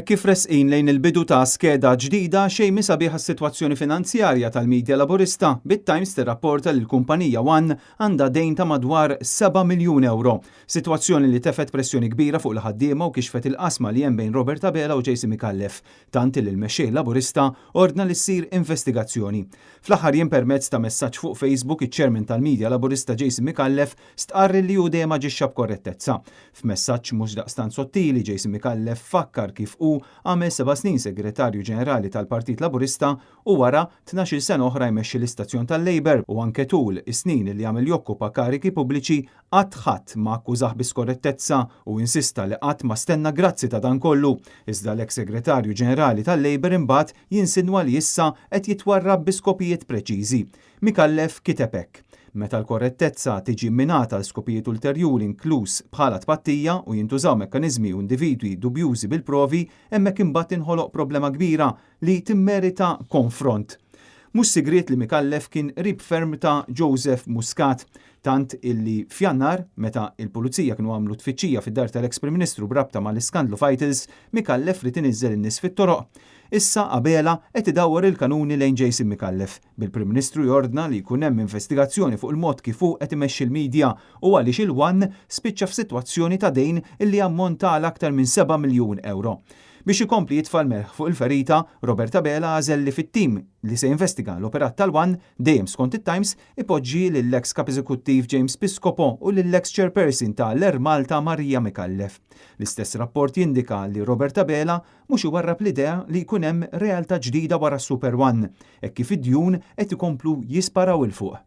Kif resqin lejn il-bidu ta' skeda ġdida xejn sabiħ is-sitwazzjoni finanzjarja tal-Midja Laburista, bit-Times tirrapporta li l-kumpanija One għandha dejn ta' madwar 7 miljun euro. Sitwazzjoni li tefet pressjoni kbira fuq il-ħaddiema u kixfet il-qasma li hemm bejn Robert Abela u Jason Micallef, tant li l-mexxej Laburista ordna li ssir investigazzjoni. Fl-aħħar jien permezz ta' messaġġ fuq Facebook iċ-Chairman tal-Midja Laburista Jason Micallef stqarri li hu dejjem aġixxa b'korrettezza. F'messaġġ mhux daqstant sottili Jason Micallef fakkar kif għamel 7 snin segretarju ġenerali tal-Partit Laburista u wara 12 sena oħra jmexxi l-istazzjon tal-Labor u anke tul is-snin li għamel jokkupa kariki pubbliċi qatt ħadd ma akkużah b'iskorrettezza u insista li qatt ma stenna grazzi ta' dan kollu. Iżda l-eks segretarju ġenerali tal-Labor imbagħad jinsinwa li issa qed jitwarrab bi skopijiet preċiżi. Micallef kiteb hekk: meta l-korrettezza tiġi minata l-skopijiet ulterjuri inkluż bħala tpattija u jintużaw mekkaniżmi u individwi dubjużi bil-provi, hemmhekk imbagħad inħoloq problema kbira li timmerita konfront. Mhux sigriet li Micallef kien qrib ferm ta' Joseph Muscat, tant illi f'Jannar, meta il-Pulizija kienu għamlu tfittxija fid-dar tal-eks Prim Ministru brabta mal-iskandlu Fighters, Micallef rid inniżżel in-nies fit-toroq. Issa Abela qed idawwar il-kanuni lejn Jason Micallef. Bil-Prim Ministru jordna li jkun hemm investigazzjoni fuq il-mod kif hu qed imexxi l-midja u għaliex il-One spiċċa f'sitwazzjoni ta' dejn illi ammonta għal aktar minn 7 miljun euro. Biex ikompli jitfal melħ fuq il-ferita, Robert Abela għażel li fit-tim li se investiga l-operat tal-One dejjem skont it-Times ipoġġi lill-eks kap eżekuttiv James Piscopo u lill-eks chairperson tal-Air Malta Marija Micallef. L-istess rapport jindika li Robert Abela mhux iwarrab l-idea li jkun hemm realtà ġdida wara Super One, hekk kif id-djun qed ikomplu jisparaw il fuq.